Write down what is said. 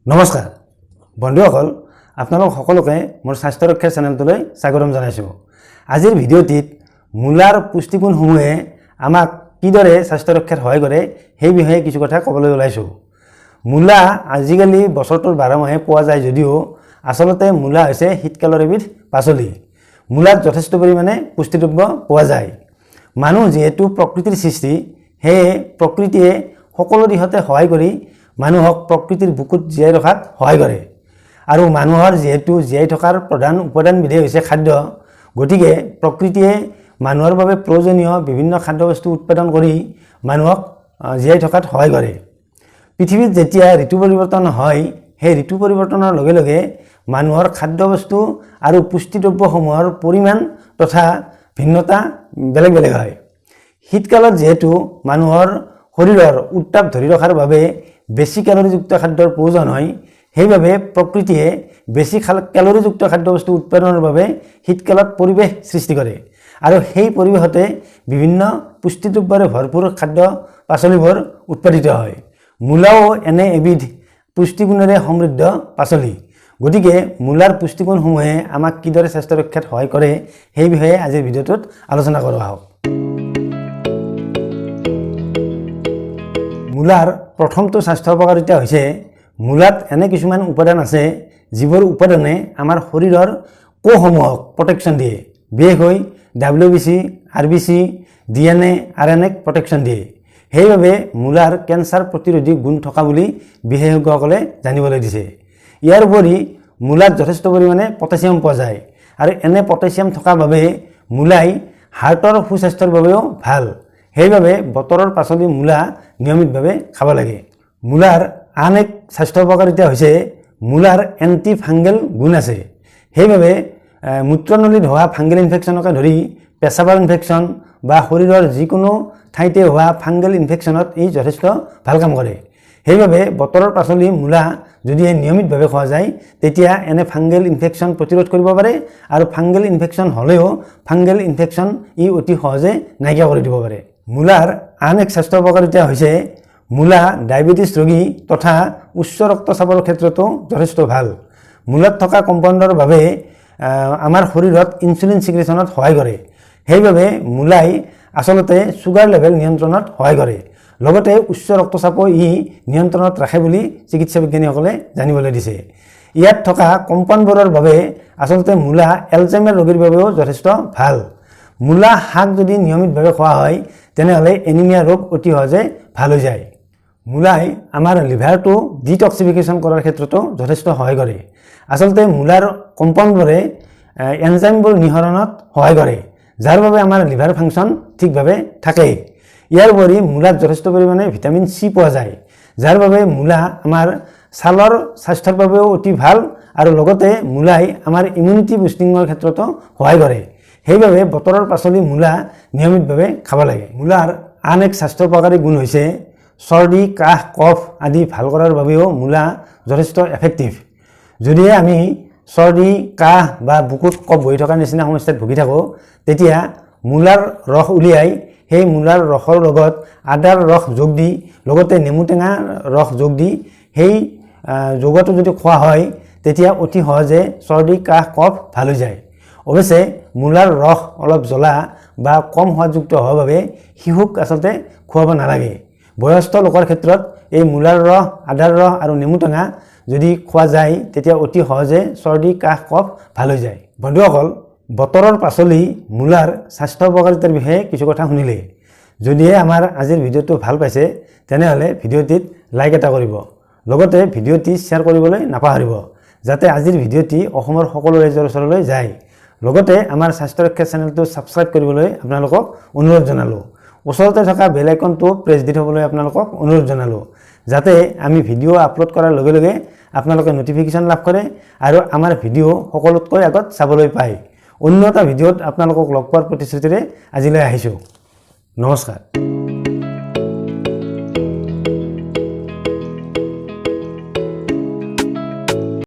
নমস্কাৰ বন্ধুসকল আপোনালোক সকলোকে মোৰ স্বাস্থ্য ৰক্ষা চেনেলটোলৈ স্বাগতম জনাইছোঁ। আজিৰ ভিডিঅ'টিত মূলাৰ পুষ্টিগুণসমূহে আমাক কিদৰে স্বাস্থ্য ৰক্ষাত সহায় কৰে সেই বিষয়ে কিছু কথা ক'বলৈ ওলাইছোঁ। মূলা আজিকালি বছৰটোৰ 12 মাহে পোৱা যায় যদিও আচলতে মূলা হৈছে শীতকালৰ এবিধ পাচলি। মূলাত যথেষ্ট পৰিমাণে পুষ্টিদ্ৰব্য পোৱা যায়। মানুহ যেহেতু প্ৰকৃতিৰ সৃষ্টি, সেয়ে প্ৰকৃতিয়ে সকলো দিশতে সহায় কৰি মানুহক প্ৰকৃতিৰ বুকুত জীয়াই ৰখাত সহায় কৰে। আৰু মানুহৰ যেহেতু জীয়াই থকাৰ প্ৰধান উপাদানবিধেই হৈছে খাদ্য, গতিকে প্ৰকৃতিয়ে মানুহৰ বাবে প্ৰয়োজনীয় বিভিন্ন খাদ্যবস্তু উৎপাদন কৰি মানুহক জীয়াই থকাত সহায় কৰে। পৃথিৱীত যেতিয়া ঋতু পৰিৱৰ্তন হয়, সেই ঋতু পৰিৱৰ্তনৰ লগে লগে মানুহৰ খাদ্যবস্তু আৰু পুষ্টিদ্ৰব্যসমূহৰ পৰিমাণ তথা ভিন্নতা বেলেগ বেলেগ হয়। শীতকালত যেহেতু মানুহৰ শৰীৰৰ উত্তাপ ধৰি ৰখাৰ বাবে বেছি কেলৰিযুক্ত খাদ্যৰ প্ৰয়োজন হয়, সেইবাবে প্ৰকৃতিয়ে বেছি কেলৰিযুক্ত খাদ্যবস্তু উৎপাদনৰ বাবে শীতকালত পৰিৱেশ সৃষ্টি কৰে। আৰু সেই পৰিৱেশতে বিভিন্ন পুষ্টিদ্ৰব্যৰে ভৰপূৰ খাদ্য পাচলিবোৰ উৎপাদিত হয়। মূলাও এনে এবিধ পুষ্টিগুণেৰে সমৃদ্ধ পাচলি। গতিকে মূলাৰ পুষ্টিগুণসমূহে আমাক কিদৰে স্বাস্থ্য ৰক্ষাত সহায় কৰে সেই বিষয়ে আজিৰ ভিডিঅ'টোত আলোচনা কৰা হওক। মূলাৰ প্ৰথমটো স্বাস্থ্য উপকাৰিতা হৈছে মূলাত এনে কিছুমান উপাদান আছে যিবোৰ উপাদানে আমাৰ শৰীৰৰ কোষসমূহক প্ৰটেকশ্যন দিয়ে। বিশেষকৈ WBC, RBC, DNA, RNAক প্ৰটেকশ্যন দিয়ে। সেইবাবে মূলাৰ কেঞ্চাৰ প্ৰতিৰোধী গুণ থকা বুলি বিশেষজ্ঞসকলে জানিবলৈ দিছে। ইয়াৰ উপৰি মূলাত যথেষ্ট পৰিমাণে পটাছিয়াম পোৱা যায় আৰু এনে পটাছিয়াম থকাৰ বাবে মূলাই হাৰ্টৰ সুস্বাস্থ্যৰ বাবেও ভাল। সেইবাবে বতৰৰ পাচলি মূলা নিয়মিতভাৱে খাব লাগে। মূলাৰ আন এক স্বাস্থ্য উপকাৰিতা হৈছে মূলাৰ এণ্টি ফাংগেল গুণ আছে। সেইবাবে মূত্ৰনলীত হোৱা ফাংগেল ইনফেকশ্যনকে ধৰি পেচাবৰ ইনফেকশ্যন বা শৰীৰৰ যিকোনো ঠাইতে হোৱা ফাংগেল ইনফেকশ্যনত ই যথেষ্ট ভাল কাম কৰে। সেইবাবে বতৰৰ পাচলি মূলা যদি নিয়মিতভাৱে খোৱা যায় তেতিয়া এনে ফাংগেল ইনফেকশ্যন প্ৰতিৰোধ কৰিব পাৰে আৰু ফাংগেল ইনফেকশ্যন হ'লেও ফাংগেল ইনফেকশ্যন ই অতি সহজে নাইকিয়া কৰি দিব পাৰে। মূলাৰ আন এক স্বাস্থ্য উপকাৰিতা হৈছে মূলা ডায়েবেটিছ ৰোগী তথা উচ্চ ৰক্তচাপৰ ক্ষেত্ৰতো যথেষ্ট ভাল। মূলাত থকা কম্পাউণ্ডৰ বাবে আমাৰ শৰীৰত ইনচুলিন ছিক্ৰেশ্যনত সহায় কৰে। সেইবাবে মূলাই আচলতে ছুগাৰ লেভেল নিয়ন্ত্ৰণত সহায় কৰে। লগতে উচ্চ ৰক্তচাপো ই নিয়ন্ত্ৰণত ৰাখে বুলি চিকিৎসা বিজ্ঞানীসকলে জানিবলৈ দিছে। ইয়াত থকা কম্পাউণ্ডবোৰৰ বাবে আচলতে মূলা এলজাইমাৰ ৰোগীৰ বাবেও যথেষ্ট ভাল। মূলা শাক যদি নিয়মিতভাৱে খোৱা হয় তেনেহ'লে এনিমিয়া ৰোগ অতি সহজে ভাল হৈ যায়। মূলাই আমাৰ লিভাৰটো ডিটক্সিফিকেশ্যন কৰাৰ ক্ষেত্ৰতো যথেষ্ট সহায় কৰে। আচলতে মূলাৰ কম্পাউণ্ডবোৰে এনজাইমবোৰ নিঃসৰণত সহায় কৰে, যাৰ বাবে আমাৰ লিভাৰ ফাংচন ঠিকভাৱে থাকে। ইয়াৰ উপৰি মূলাত যথেষ্ট পৰিমাণে ভিটামিন চি পোৱা যায়, যাৰ বাবে মূলা আমাৰ ছালৰ স্বাস্থ্যৰ বাবেও অতি ভাল আৰু লগতে মূলাই আমাৰ ইমিউনিটি বুষ্টিঙৰ ক্ষেত্ৰতো সহায় কৰে। সেইবাবে বতৰৰ পাচলি মূলা নিয়মিতভাৱে খাব লাগে। মূলাৰ আন এক স্বাস্থ্য উপকাৰী গুণ হৈছে চৰ্দি, কাহ, কফ আদি ভাল কৰাৰ বাবেও মূলা যথেষ্ট এফেক্টিভ। যদিহে আমি চৰ্দি, কাহ বা বুকুত কফ বহি থকাৰ নিচিনা সমস্যাত ভুগি থাকোঁ, তেতিয়া মূলাৰ ৰস উলিয়াই সেই মূলাৰ ৰসৰ লগত আদাৰ ৰস যোগ দি লগতে নেমু টেঙাৰ ৰস যোগ দি সেই যোগটো যদি খোৱা হয় তেতিয়া অতি সহজে চৰ্দি, কাহ, কফ ভাল হৈ যায়। অৱশ্যে মূলাৰ ৰস অলপ জ্বলা বা কম সোৱাদযুক্ত হোৱাৰ বাবে শিশুক আচলতে খুৱাব নালাগে। বয়স্ক লোকৰ ক্ষেত্ৰত এই মূলাৰ ৰস, আদাৰ ৰস আৰু নেমু টেঙা যদি খোৱা যায় তেতিয়া অতি সহজে চৰ্দি, কাহ, কফ ভাল হৈ যায়। বন্ধুসকল, বতৰৰ পাচলি মূলাৰ স্বাস্থ্য উপকাৰিতাৰ বিষয়ে কিছু কথা শুনিলে। যদিহে আমাৰ আজিৰ ভিডিঅ'টো ভাল পাইছে তেনেহ'লে ভিডিঅ'টিত লাইক এটা কৰিব। লগতে ভিডিঅ'টি শ্বেয়াৰ কৰিবলৈ নাপাহৰিব, যাতে আজিৰ ভিডিঅ'টি অসমৰ সকলো ৰাইজৰ ওচৰলৈ যায়। লগতে আমাৰ স্বাস্থ্য ৰক্ষা চেনেলটো ছাবস্ক্ৰাইব কৰিবলৈ আপোনালোকক অনুৰোধ জনালোঁ। ওচৰতে থকা বেল আইকনটো প্ৰেছ দি থ'বলৈ আপোনালোকক অনুৰোধ জনালোঁ, যাতে আমি ভিডিঅ' আপলোড কৰাৰ লগে লগে আপোনালোকে নটিফিকেশ্যন লাভ কৰে আৰু আমাৰ ভিডিঅ' সকলোতকৈ আগত চাবলৈ পায়। অন্য এটা ভিডিঅ'ত আপোনালোকক লগ পোৱাৰ প্ৰতিশ্ৰুতিৰে আজিলৈ আহিছোঁ। নমস্কাৰ।